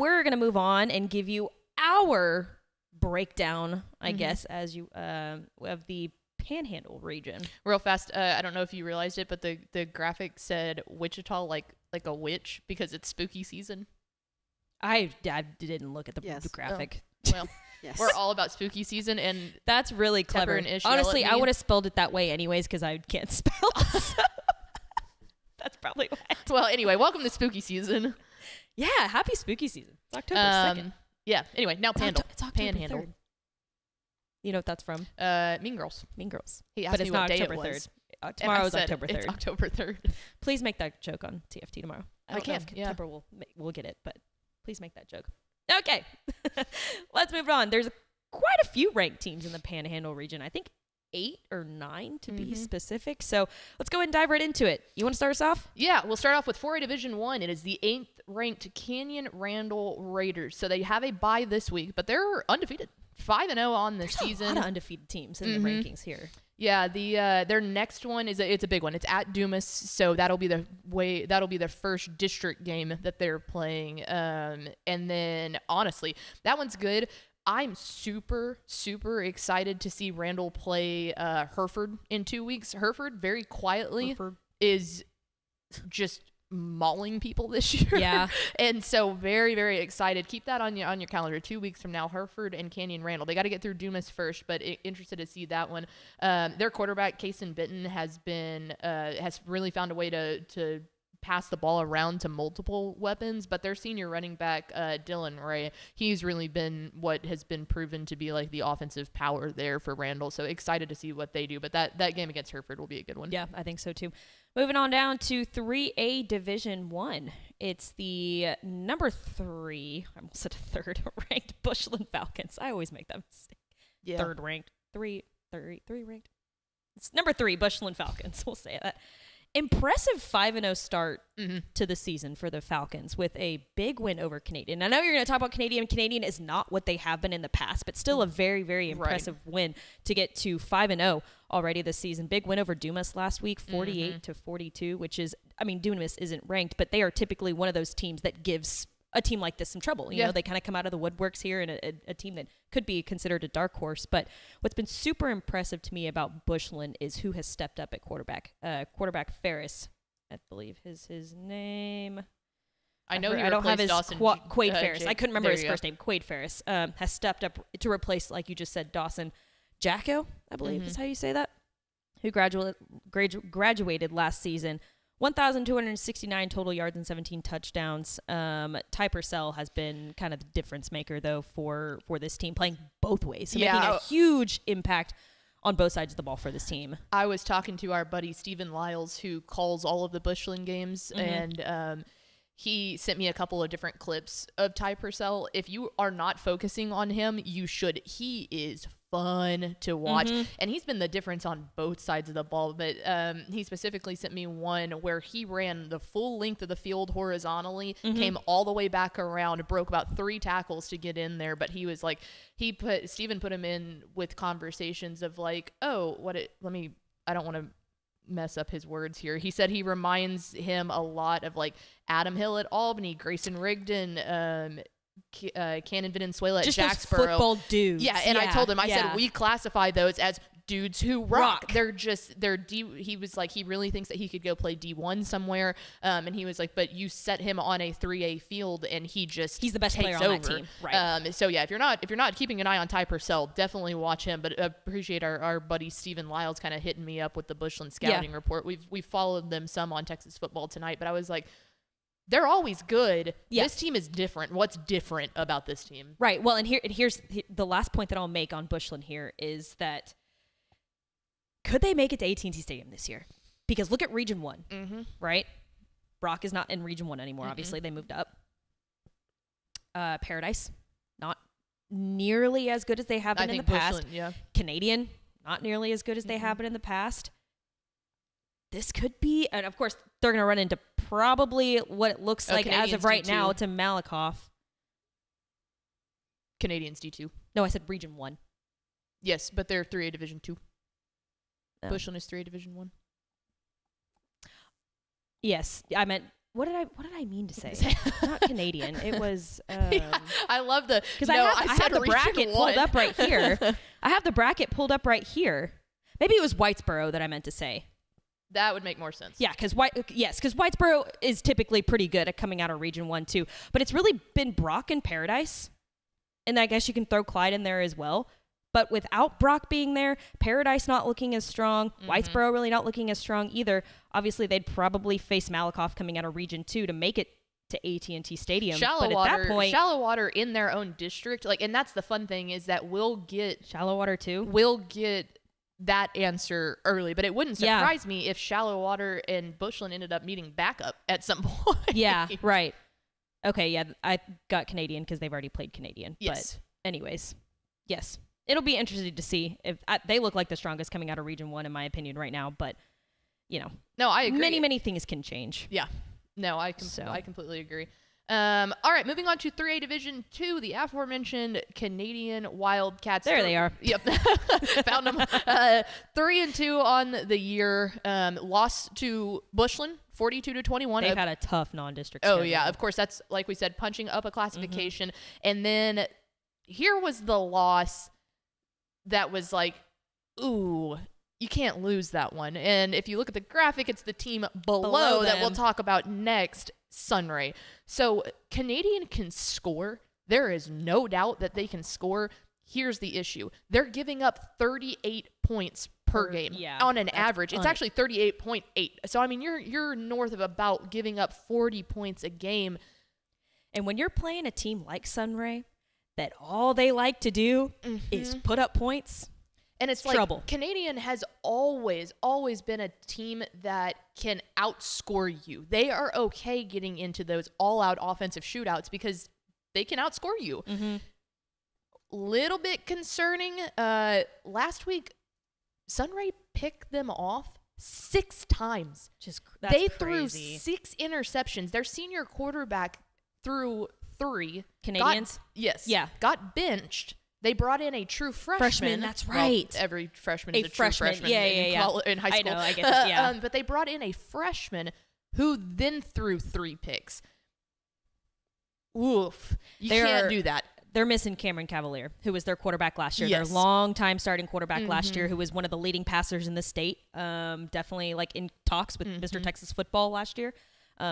we're going to move on and give you our breakdown, I guess, as you of the Panhandle region. Real fast, I don't know if you realized it, but the graphic said Wichita like a witch because it's spooky season. I didn't look at the graphic. Oh. Well, we're all about spooky season, and that's really clever. And honestly, I would have spelled it that way anyways because I can't spell. So that's probably why. Well, anyway, welcome to spooky season. Yeah, happy spooky season. It's October 2nd. Yeah, anyway, now Panhandle. It's October Panhandle. 3rd. You know what that's from? Mean Girls. Mean Girls. He asked but me it's what not day October it was. 3rd. Tomorrow is said, October 3rd. It's October 3rd. Please make that joke on TFT tomorrow. I don't know if yeah. Temper will get it, but please make that joke. Okay. Let's move on. There's quite a few ranked teams in the Panhandle region. I think 8 or 9 to be specific. So let's go ahead and dive right into it. You want to start us off? Yeah, we'll start off with 4A Division 1. It is the 8th ranked Canyon Randall Raiders. So they have a bye this week, but they're undefeated. 5-0 on the season. A lot of undefeated teams in the rankings here. Yeah, their next one it's a big one. It's at Dumas, so that'll be their first district game that they're playing. And then honestly, that one's good. I'm super, super excited to see Randall play Hereford in 2 weeks. Hereford, very quietly, is just mauling people this year. Yeah. And so very, very excited. Keep that on your calendar. 2 weeks from now, Hereford and Canyon Randall. They got to get through Dumas first, but interested to see that one. Their quarterback, Kason Bitten, has really found a way to pass the ball around to multiple weapons, but their senior running back, Dylan Ray, he's really been what has been proven to be like the offensive power there for Randall. So excited to see what they do, but that game against Hereford will be a good one. Yeah, I think so too. Moving on down to 3A Division 1. It's the number 3, I almost said 3rd ranked Bushland Falcons. I always make that mistake. Yeah. 3rd ranked. 3 ranked. It's number 3 Bushland Falcons. We'll say that. Impressive 5-0 start to the season for the Falcons with a big win over Canadian. I know you're going to talk about Canadian. Canadian is not what they have been in the past, but still a very, very impressive win to get to 5-0 already this season. Big win over Dumas last week, 48-42, which is, I mean, Dumas isn't ranked, but they are typically one of those teams that gives a team like this some trouble. You know, they kind of come out of the woodworks here, and a team that could be considered a dark horse. But what's been super impressive to me about Bushland is who has stepped up at quarterback. Quarterback Ferris, I believe is his name. I know I don't have his Quade Ferris. Jake. I couldn't remember his first name. Quade Ferris has stepped up to replace, like you just said, Dawson Jacko, I believe is how you say that, who graduated last season. 1,269 total yards and 17 touchdowns. Ty Purcell has been kind of the difference maker, though, for this team, playing both ways. So making a huge impact on both sides of the ball for this team. I was talking to our buddy Stephen Lyles, who calls all of the Bushland games, and he sent me a couple of different clips of Ty Purcell. If you are not focusing on him, you should. He is fun to watch, and he's been the difference on both sides of the ball. But he specifically sent me one where he ran the full length of the field horizontally, came all the way back around, broke about 3 tackles to get in there. But he was like, Stephen put him in with conversations of like, I don't want to mess up his words here. He said he reminds him a lot of like Adam Hill at Albany, Grayson Rigdon, Cannon Valenzuela at just Jacksboro. Those football dudes. Yeah, and I told him, I said, we classify those as dudes who rock. He was like, he really thinks that he could go play D1 somewhere. And he was like, but you set him on a 3A field and he's the best player on that team. Right. So yeah, if you're not keeping an eye on Ty Purcell, definitely watch him. But appreciate our buddy Stephen Lyles kind of hitting me up with the Bushland scouting report. We've followed them some on Texas Football Tonight, but I was like, they're always good. Yeah. This team is different. What's different about this team? Right. Well, and here's the last point that I'll make on Bushland here is that could they make it to AT&T Stadium this year? Because look at Region 1, right? Brock is not in Region 1 anymore, obviously. They moved up. Paradise, not nearly as good as they have been in the past. Bushland, yeah. Canadian, not nearly as good as they have been in the past. This could be, and of course, they're going to run into probably what it looks like as of right now to Malakoff. Canadians D2. No, I said Region 1. Yes, but they're 3A Division 2. No. Bushland is 3A Division 1. Yes, I meant what did I mean to say? Not Canadian. It was I love the because I have the bracket pulled up right here. I have the bracket pulled up right here. Maybe it was Whitesboro that I meant to say. That would make more sense. Yeah, because Whitesboro is typically pretty good at coming out of Region 1 too. But it's really been Brock and Paradise. And I guess you can throw Clyde in there as well. But without Brock being there, Paradise not looking as strong, Whitesboro really not looking as strong either. Obviously, they'd probably face Malakoff coming out of Region 2 to make it to AT&T Stadium. Shallow but water, at that point, shallow water in their own district. And that's the fun thing is that we'll get Shallow Water too. We'll get that answer early, but it wouldn't surprise me if Shallow Water and Bushland ended up meeting backup at some point. Yeah, right. Okay, yeah, I got Canadian because they've already played Canadian. Yes. But anyways, yes. It'll be interesting to see if they look like the strongest coming out of Region 1 in my opinion right now, but no, I agree. Many things can change. Yeah. No, I completely agree. All right, moving on to 3A Division 2, the aforementioned Canadian Wildcats. There they are. Yep. Found them. 3-2 on the year. Lost to Bushland, 42-21. They've had a tough non-district Oh, schedule. yeah. Of course, that's, like we said, punching up a classification. And then here was the loss that was like, ooh, you can't lose that one. And if you look at the graphic, it's the team below that we'll talk about next, Sunray. So Canadian can score. There is no doubt that they can score. Here's the issue. They're giving up 38 points per game on an average. It's actually 38.8. So, I mean, you're north of about giving up 40 points a game. And when you're playing a team like Sunray, that all they like to do is put up points, and it's like trouble. Canadian has always been a team that can outscore you. They are okay getting into those all-out offensive shootouts because they can outscore you. Little bit concerning. Last week, Sunray picked them off 6 times. They threw 6 interceptions. Their senior quarterback threw 3. Canadians? Got benched. They brought in a true freshman. That's right. Well, every freshman is a true freshman in high school. I know, I get that, yeah. But they brought in a freshman who then threw 3 picks. Oof. You can't do that. They're missing Cameron Cavalier, who was their quarterback last year. Yes. Their long-time starting quarterback last year, who was one of the leading passers in the state. Definitely like in talks with Mr. Texas football last year.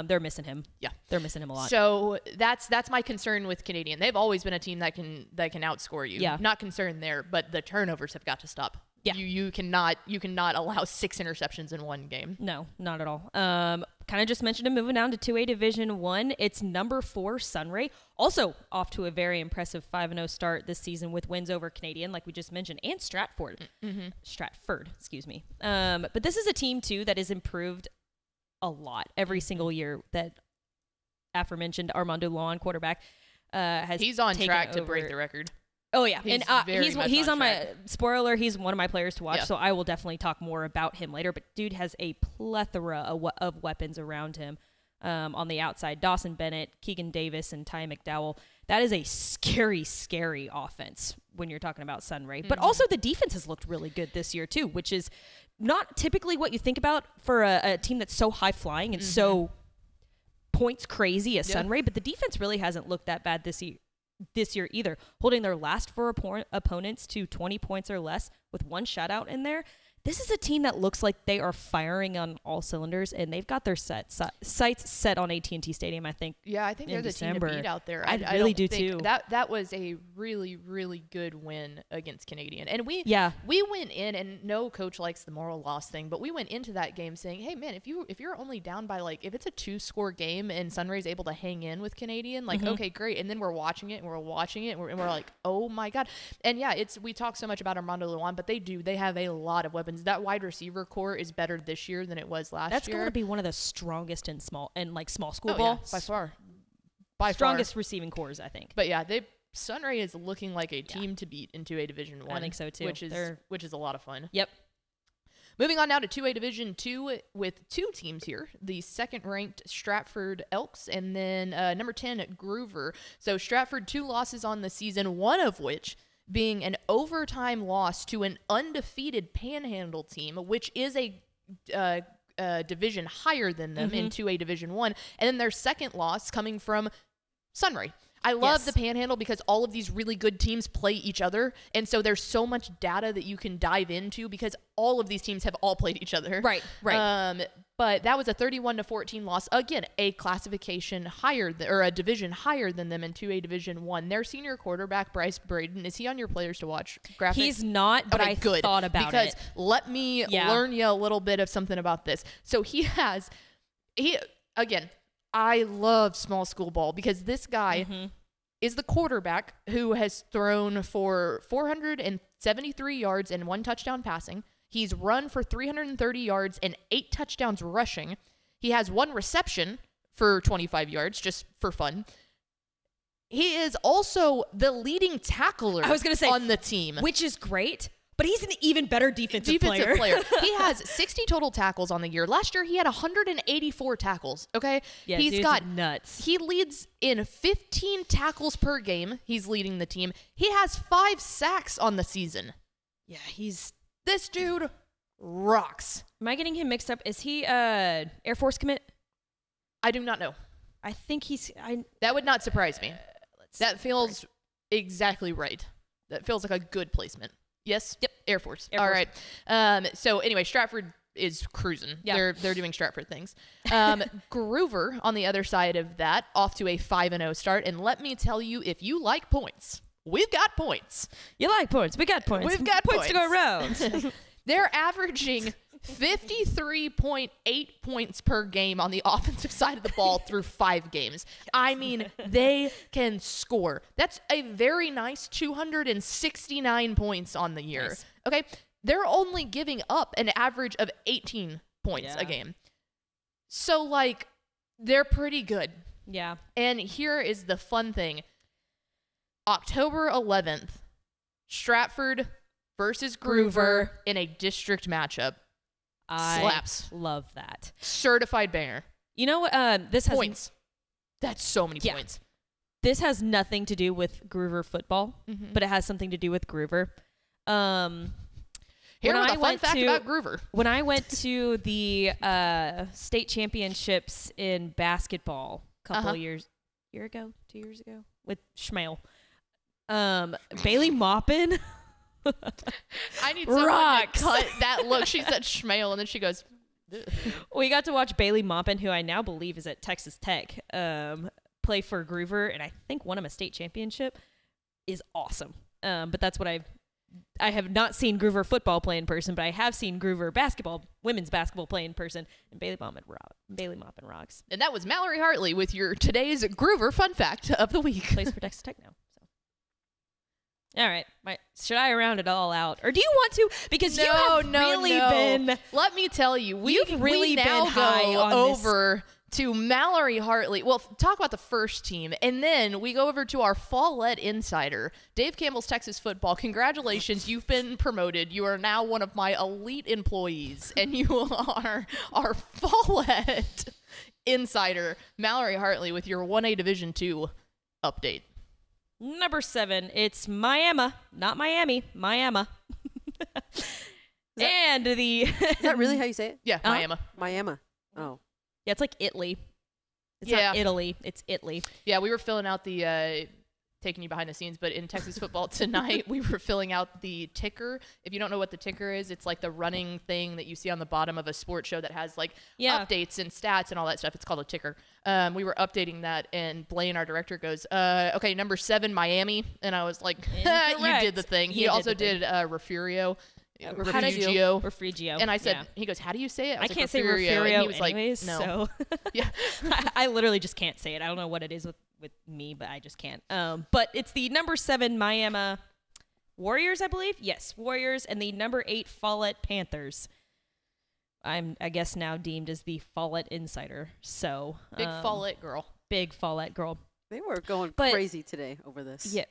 They're missing him. Yeah, they're missing him a lot. So that's my concern with Canadian. They've always been a team that can outscore you. Yeah, not concerned there, but the turnovers have got to stop. Yeah, you cannot allow 6 interceptions in one game. No, not at all. Kind of just mentioned him moving down to 2A Division 1. It's number 4 Sunray, also off to a very impressive 5-0 start this season with wins over Canadian, like we just mentioned, and Stratford. Stratford, excuse me. But this is a team too that has improved a lot every single year. That aforementioned Armando Lawn quarterback he's on track to break the record. Oh yeah, he's and he's on track. my spoiler. He's one of my players to watch, so I will definitely talk more about him later. But dude has a plethora of weapons around him. On the outside, Dawson Bennett, Keegan Davis, and Ty McDowell. That is a scary, scary offense when you're talking about Sunray. But also the defense has looked really good this year too, which is not typically what you think about for a team that's so high flying and so points crazy as Sunray. But the defense really hasn't looked that bad this year either, holding their last 4 opponents to 20 points or less with 1 shutout in there. This is a team that looks like they are firing on all cylinders, and they've got their sights set on AT&T Stadium, I think. Yeah, I think they're the team to beat out there. I really do too. That was a really, really good win against Canadian. And we went in, and no coach likes the moral loss thing, but we went into that game saying, hey man, if you're only down by if it's a 2-score game and Sunray's able to hang in with Canadian, okay, great. And then we're watching it and we're like, oh my God. And yeah, we talk so much about Armando Luan, but they have a lot of weapons. That wide receiver core is better this year than it was last year. That's going to be one of the strongest in small school ball. Yeah, by far. Strongest receiving cores, I think. But yeah, Sunray is looking like a team to beat in 2A Division 1. I think so too. Which is a lot of fun. Yep. Moving on now to 2A Division 2 with 2 teams here. The second-ranked Stratford Elks and then number 10 Groover. So Stratford 2 losses on the season, one of which being an overtime loss to an undefeated Panhandle team, which is a division higher than them in 2A Division 1. And then their second loss coming from Sunray. I love the Panhandle because all of these really good teams play each other. And so there's so much data that you can dive into because all of these teams have all played each other. Right. But that was a 31-14 loss. Again, a classification higher or a division higher than them in 2A Division 1. Their senior quarterback, Bryce Braden, is he on your players to watch graphics? He's not, but I thought about because it. Let me learn you a little bit of something about this. So again, I love small school ball because this guy is the quarterback who has thrown for 473 yards and 1 touchdown passing. He's run for 330 yards and 8 touchdowns rushing. He has 1 reception for 25 yards, just for fun. He is also the leading tackler on the team. Which is great. But he's an even better defensive player. He has 60 total tackles on the year. Last year, he had 184 tackles, okay? Yeah, he's got nuts. He leads in 15 tackles per game. He's leading the team. He has 5 sacks on the season. Yeah, this dude rocks. Am I getting him mixed up? Is he Air Force commit? I do not know. I think that would not surprise me. That feels exactly right. That feels like a good placement. Yes. Yep. Air Force. All right. So anyway, Stratford is cruising. Yeah. They're doing Stratford things. Groover on the other side of that, off to a 5-0 start. And let me tell you, if you like points, we've got points. You like points? We got points. We've got points to go around. They're averaging 53.8 points per game on the offensive side of the ball through 5 games. I mean, they can score. That's a very nice 269 points on the year. Nice. Okay? They're only giving up an average of 18 points a game. So, they're pretty good. Yeah. And here is the fun thing. October 11th, Stratford versus Groover in a district matchup. Slaps. Love that. Certified banger. You know what? This has points. That's so many points. This has nothing to do with Groover football, but it has something to do with Groover. Here's a fun fact about Groover. When I went to the state championships in basketball a couple year ago, 2 years ago, with Schmale, Bailey Maupin. I need someone to cut that look. She said Schmale, and then she goes. We got to watch Bailey Maupin, who I now believe is at Texas Tech, play for Groover, and I think won him a state championship. Is awesome. But that's what I have not seen Groover football play in person, but I have seen Groover women's basketball play in person, and Bailey Maupin rocks. And that was Mallory Hartley with your today's Groover fun fact of the week. Plays for Texas Tech now. All right. Should I round it all out? Or do you want to? Because you have really been... Let me tell you. You've really been high on over to Mallory Hartley. Well, talk about the first team. And then we go over to our Follett insider, Dave Campbell's Texas Football. Congratulations. You've been promoted. You are now one of my elite employees. And you are our Follett insider, Mallory Hartley, with your 1A Division II update. Number 7, it's Miami, not Miami, Miami. And is that really how you say it? Yeah, Miami. Miami. Oh. Yeah, it's like Italy. It's not Italy, it's Italy. Yeah, we were filling out the taking you behind the scenes, but in Texas football tonight, we were filling out the ticker. If you don't know what the ticker is, it's like the running thing that you see on the bottom of a sports show that has updates and stats and all that stuff. It's called a ticker. We were updating that, and Blaine, our director, goes, okay, number 7, Miami. And I was like, you did the thing. He also did Refugio. Refugio. And I said, he goes, how do you say it? I can't say Refugio and he was anyways, no. So. Yeah. I literally just can't say it. I don't know what it is with me, but I just can't. But it's the number 7 Miami Warriors, I believe. Yes, Warriors, and the number 8 Follett Panthers. I'm, I guess, now deemed as the Follett insider. So Big Follett girl. Big Follett girl. They were going crazy today over this. Yeah.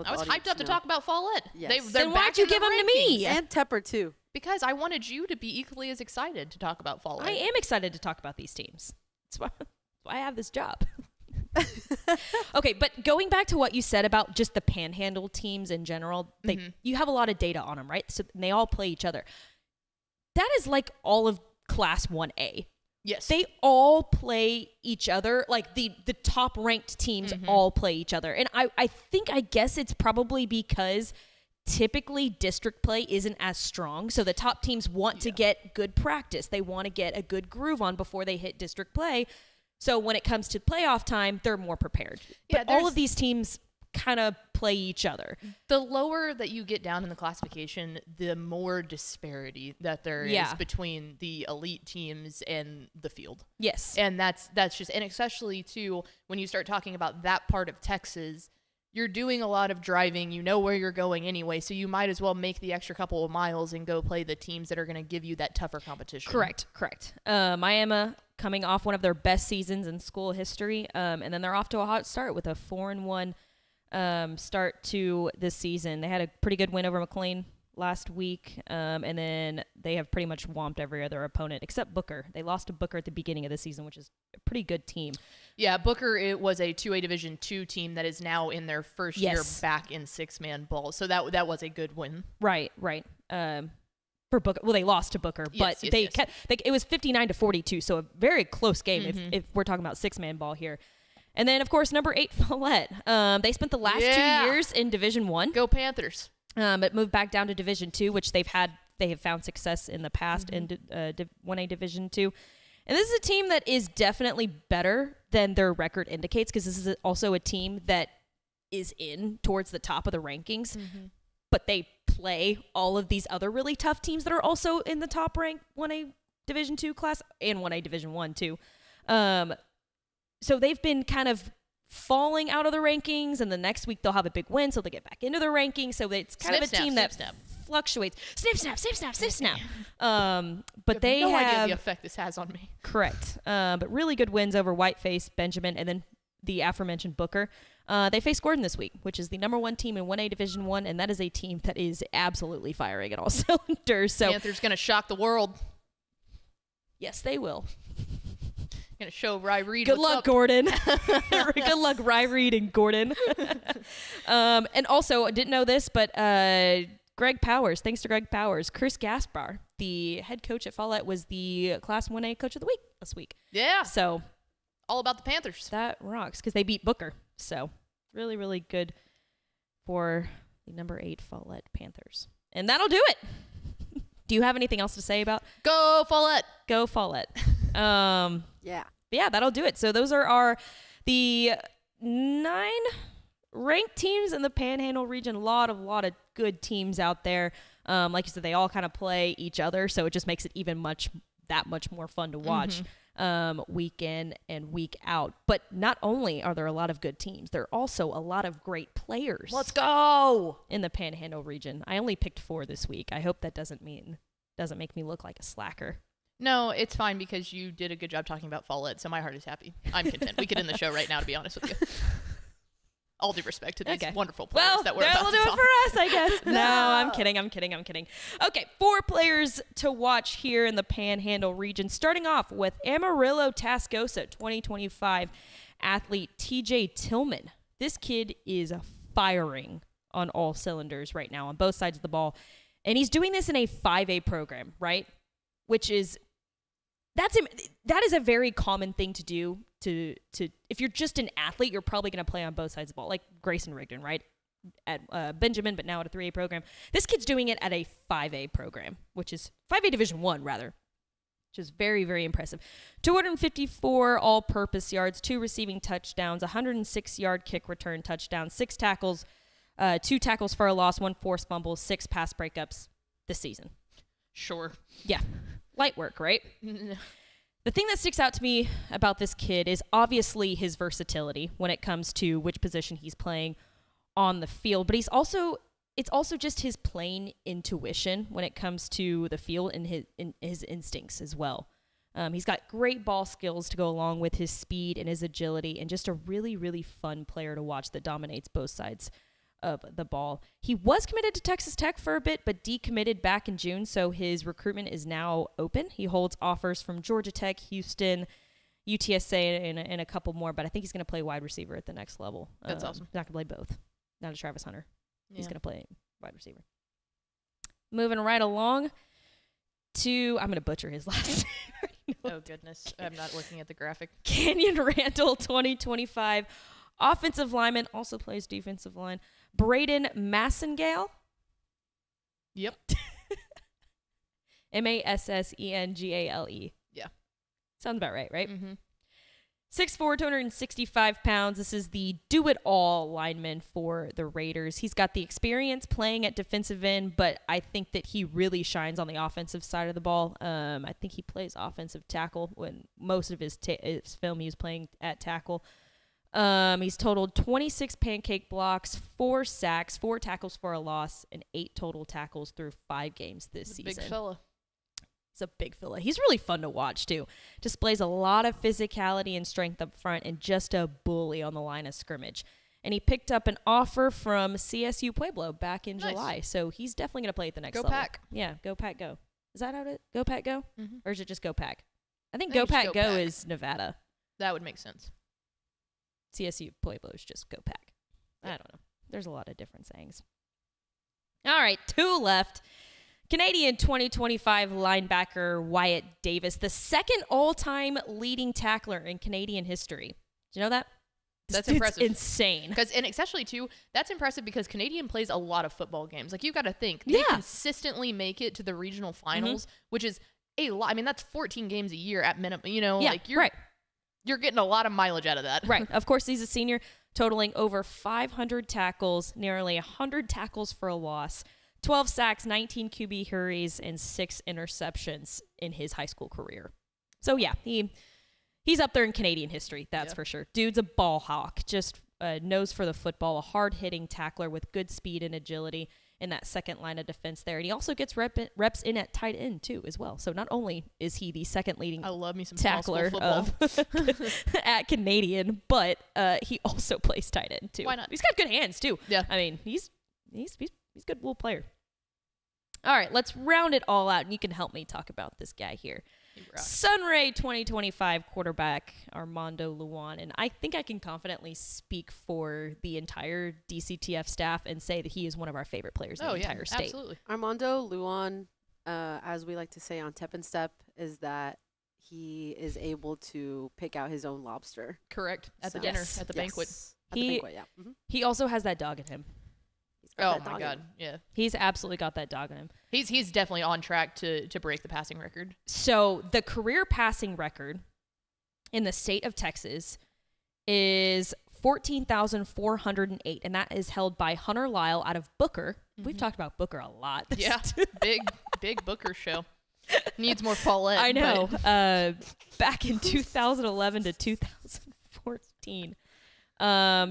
I was hyped up to talk about Follett. Yes. Then why'd you give them to me? And Tepper, too. Because I wanted you to be equally as excited to talk about Follett. I am excited to talk about these teams. That's why I have this job. Okay, but going back to what you said about just the Panhandle teams in general, you have a lot of data on them, right? So they all play each other. That is like all of Class 1A. Yes. They all play each other. Like the top ranked teams all play each other. And I guess it's probably because typically district play isn't as strong. So the top teams want to get good practice. They want to get a good groove on before they hit district play. So when it comes to playoff time, they're more prepared. Yeah, but all of these teams kind of play each other. The lower that you get down in the classification, the more disparity that there is between the elite teams and the field. Yes. And that's just, and especially too, when you start talking about that part of Texas, you're doing a lot of driving, you know where you're going anyway, so you might as well make the extra couple of miles and go play the teams that are going to give you that tougher competition. Correct. Miami coming off one of their best seasons in school history, and then they're off to a hot start with a 4-1 start to this season. They had a pretty good win over McLean last week, and then they have pretty much whomped every other opponent except Booker. They lost to Booker at the beginning of the season, which is a pretty good team. Yeah, Booker, it was a 2A Division II team that is now in their first year back in six-man ball. So that was a good win. Right. For Booker, well, they lost to Booker, but it was 59-42, so a very close game if we're talking about six-man ball here. And then, of course, number 8, Follett. They spent the last 2 years in Division I. Go Panthers. But moved back down to Division II, which they have found success in the past in 1A Division II. And this is a team that is definitely better than their record indicates, because this is also a team that is in towards the top of the rankings. But they play all of these other really tough teams that are also in the top ranked 1A Division II class and 1A Division I too. So they've been kind of falling out of the rankings, and the next week they'll have a big win, so they get back into the rankings. So it's kind of a team that fluctuates. Snip. But they have no have idea the effect this has on me. Correct. But really good wins over Whiteface, Benjamin, and then the aforementioned Booker. They face Gordon this week, which is the number 1 team in 1A Division I, and that is a team that is absolutely firing at all cylinders. So Panthers going to shock the world. Yes, they will. Going to show Rye Reed. Good luck, Gordon. Good luck, Rye Reed and Gordon. And also, I didn't know this, but Greg Powers, thanks to Greg Powers, Chris Gaspar, the head coach at Follett, was the Class 1A Coach of the Week this week. Yeah. So all about the Panthers. That rocks, because they beat Booker. So really, really good for the number 8 Follett Panthers. And that'll do it. Do you have anything else to say about Go Follett? Go Follett. Yeah, that'll do it. So those are the 9 ranked teams in the Panhandle region. A lot of good teams out there. Like you said, they all kind of play each other, so it just makes it even that much more fun to watch week in and week out. But not only are there a lot of good teams, there are also a lot of great players. Let's go In the Panhandle region. I only picked 4 this week. I hope that doesn't make me look like a slacker. No, it's fine, because you did a good job talking about Follett, so my heart is happy. I'm content. We could end the show right now, to be honest with you. All due respect to these wonderful players that we're about to talk. Well, that'll do it for us, I guess. No, I'm kidding. Okay, 4 players to watch here in the Panhandle region. Starting off with Amarillo Tascosa 2025 athlete TJ Tillman. This kid is firing on all cylinders right now on both sides of the ball. And he's doing this in a 5A program, right? Which is... that is a very common thing to do. To if you're just an athlete, you're probably going to play on both sides of the ball, like Grayson Rigdon, right? At Benjamin, but now at a 3A program. This kid's doing it at a 5A program, which is 5A Division I, rather, which is very, very impressive. 254 all-purpose yards, 2 receiving touchdowns, 106-yard kick return touchdown, 6 tackles, 2 tackles for a loss, 1 forced fumble, 6 pass breakups this season. Sure. Yeah. Light work, right? The thing that sticks out to me about this kid is obviously his versatility when it comes to which position he's playing on the field, but it's also just his plain intuition when it comes to the field and his instincts as well. He's got great ball skills to go along with his speed and his agility, and just a really, really fun player to watch that dominates both sides of the ball. He was committed to Texas Tech for a bit, but decommitted back in June, so his recruitment is now open. He holds offers from Georgia Tech, Houston, UTSA, and a couple more, but I think he's going to play wide receiver at the next level. That's awesome. He's not going to play both. Not a Travis Hunter. Yeah. He's going to play wide receiver. Moving right along, to, I'm going to butcher his last name. Oh, goodness. I'm not looking at the graphic. Kenyon Randall, 2025. Offensive lineman, also plays defensive line. Braden Massengale. Yep. Massengale. Yeah. Sounds about right, right? Mm-hmm. 6'4", 265 pounds. This is the do-it-all lineman for the Raiders. He's got the experience playing at defensive end, but I think that he really shines on the offensive side of the ball. I think he plays offensive tackle when most of his film he was playing at tackle. He's totaled 26 pancake blocks, 4 sacks, 4 tackles for a loss, and 8 total tackles through 5 games this season. Big fella. He's a big fella. He's really fun to watch, too. Displays a lot of physicality and strength up front and just a bully on the line of scrimmage. And he picked up an offer from CSU Pueblo back in July. So he's definitely going to play at the next level. Go Pack. Yeah, Go Pack Go. Is that how it Go Pack Go? Mm-hmm. Or is it just Go Pack? I think I Go think it's Pack Go Go Pack. is Nevada. That would make sense. CSU Pueblo is just Go Pack. I don't know. There's a lot of different sayings. All right, 2 left. Canadian 2025 linebacker Wyatt Davis, the second all-time leading tackler in Canadian history. Do you know that? That's It's impressive. insane. And especially, too, that's impressive because Canadian plays a lot of football games. Like, you got to think. They consistently make it to the regional finals, which is a lot. I mean, that's 14 games a year at minimum. You know, like you're getting a lot of mileage out of that. Right. Of course, he's a senior, totaling over 500 tackles, nearly 100 tackles for a loss, 12 sacks, 19 QB hurries, and 6 interceptions in his high school career. So, yeah, he's up there in Canadian history, that's for sure. Dude's a ball hawk, just nose for the football, a hard-hitting tackler with good speed and agility in that second line of defense there. And he also gets reps in at tight end, too, as well. So not only is he the second leading I love me some tackler of at Canadian, but he also plays tight end, too. Why not? He's got good hands, too. Yeah. I mean, he's a good little player. All right, let's round it all out, and you can help me talk about this guy here. Sunray 2025 quarterback Armando Luan, and I think I can confidently speak for the entire DCTF staff and say that he is one of our favorite players in the entire state. Absolutely. Armando Luan, as we like to say on Tep and Step, is that he is able to pick out his own lobster. Correct. At the dinner, at the banquet. At the banquet, yeah. Mm-hmm. He also has that dog in him. Oh my God, yeah. He's absolutely got that dog in him. He's definitely on track to break the passing record. So the career passing record in the state of Texas is 14,408, and that is held by Hunter Lyle out of Booker. Mm-hmm. We've talked about Booker a lot. Yeah, big Booker show. Needs more Follette. I know. Back in 2011 to 2014.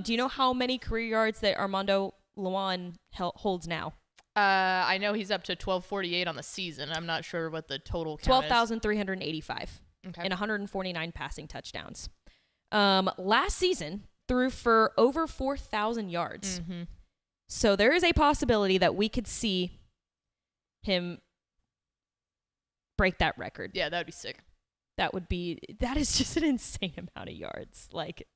Do you know how many career yards that Armando Luan holds now? I know he's up to 1248 on the season. I'm not sure what the total count 12,385 and 149 passing touchdowns. Last season threw for over 4,000 yards. Mm-hmm. So there is a possibility that we could see him break that record. Yeah, that would be sick. That is just an insane amount of yards. Like,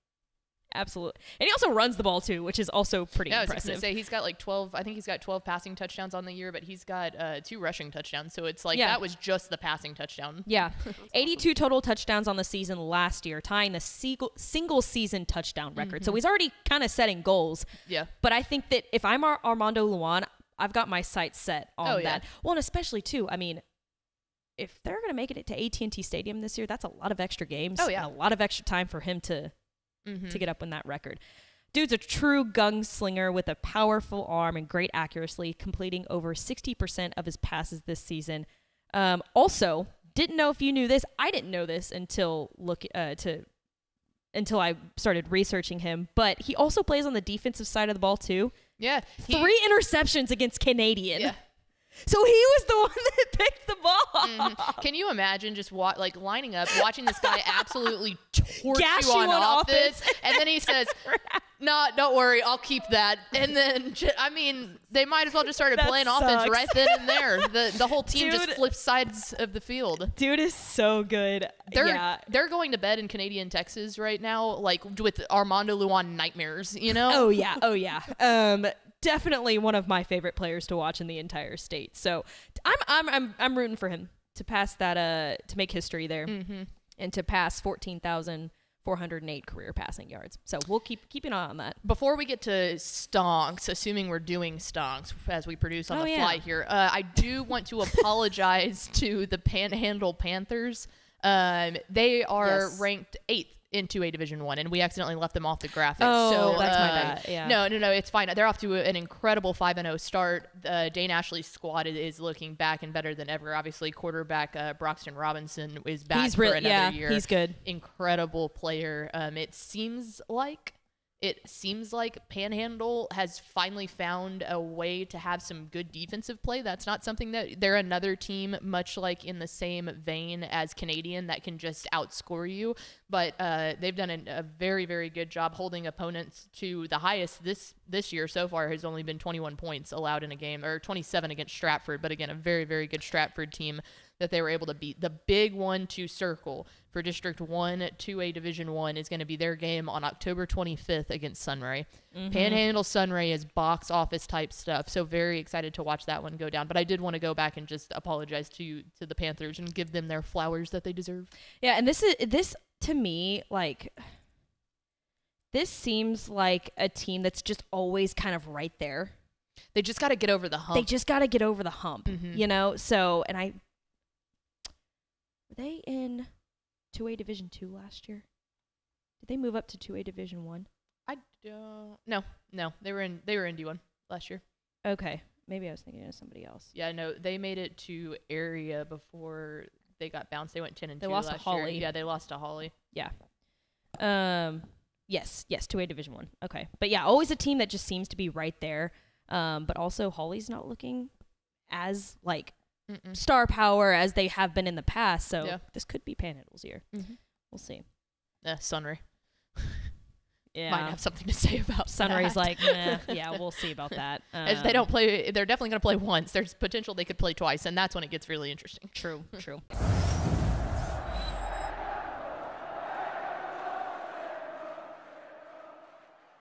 absolutely. And he also runs the ball, too, which is also pretty impressive. I was going to say, he's got like 12, I think he's got 12 passing touchdowns on the year, but he's got 2 rushing touchdowns. So it's like, that was just the passing touchdown. Yeah. 82 total touchdowns on the season last year, tying the single season touchdown record. Mm-hmm. So he's already kind of setting goals. Yeah. But I think that if I'm Armando Luan, I've got my sights set on that. Well, and especially, too, I mean, if they're going to make it to AT&T Stadium this year, that's a lot of extra games. Oh, yeah. And a lot of extra time for him to get up in that record. Dude's a true gunslinger with a powerful arm and great accuracy, completing over 60% of his passes this season. Also, didn't know if you knew this. I didn't know this until I started researching him, but he also plays on the defensive side of the ball too. Yeah. 3 interceptions against Canadian. Yeah. So he was the one that picked the ball. Mm-hmm. Can you imagine just lining up, watching this guy absolutely torch Gash you on offense, offense. and then he says, "No, don't worry, I'll keep that." And then, I mean, they might as well just started playing offense right then and there. The whole team just flips sides of the field. Dude is so good. They're going to bed in Canadian Texas right now, like with Armando Luan nightmares. You know? Oh yeah. Definitely one of my favorite players to watch in the entire state. So I'm rooting for him. to pass that to make history there, and to pass 14,408 career passing yards. So we'll keep an eye on that. Before we get to stonks, assuming we're doing stonks as we produce on the fly here, I do want to apologize to the Panhandle Panthers. They are ranked 8th in 2A Division 1, and we accidentally left them off the graphics. Oh, so, that's my bad. Yeah. No, it's fine. They're off to an incredible 5-0 start. Dane Ashley's squad is looking back and better than ever. Obviously, quarterback Broxton Robinson is back for another year. He's good. Incredible player. It seems like Panhandle has finally found a way to have some good defensive play. That's not something that they're another team, much like in the same vein as Canadian, that can just outscore you. But they've done a very, very good job holding opponents to the highest this year so far has only been 21 points allowed in a game, or 27 against Stratford. But again, a very, very good Stratford team that they were able to beat. The big one to circle for District 1, 2A Division 1 is going to be their game on October 25th against Sunray. Panhandle Sunray is box office type stuff, so very excited to watch that one go down. But I did want to go back and just apologize to the Panthers and give them their flowers that they deserve. Yeah, and this to me, like, this seems like a team that's just always kind of right there. They just got to get over the hump. You know? So, and were they in 2A Division 2 last year? Did they move up to 2A Division 1? I don't. No. They were in D1 last year. Okay. Maybe I was thinking of somebody else. Yeah, no, they made it to area before they got bounced. They went 10-2 they lost last to Holly. year. Yeah, they lost to Holly. Yeah. Yes, 2A Division 1. Okay. But yeah, always a team that just seems to be right there. But also Holly's not looking as like star power as they have been in the past. So this could be Panhandle's year. We'll see. Sunray. Yeah. Might have something to say about Sunray's that. like, nah, yeah, we'll see about that. If they don't play, they're definitely going to play once. There's potential they could play twice, and that's when it gets really interesting. True.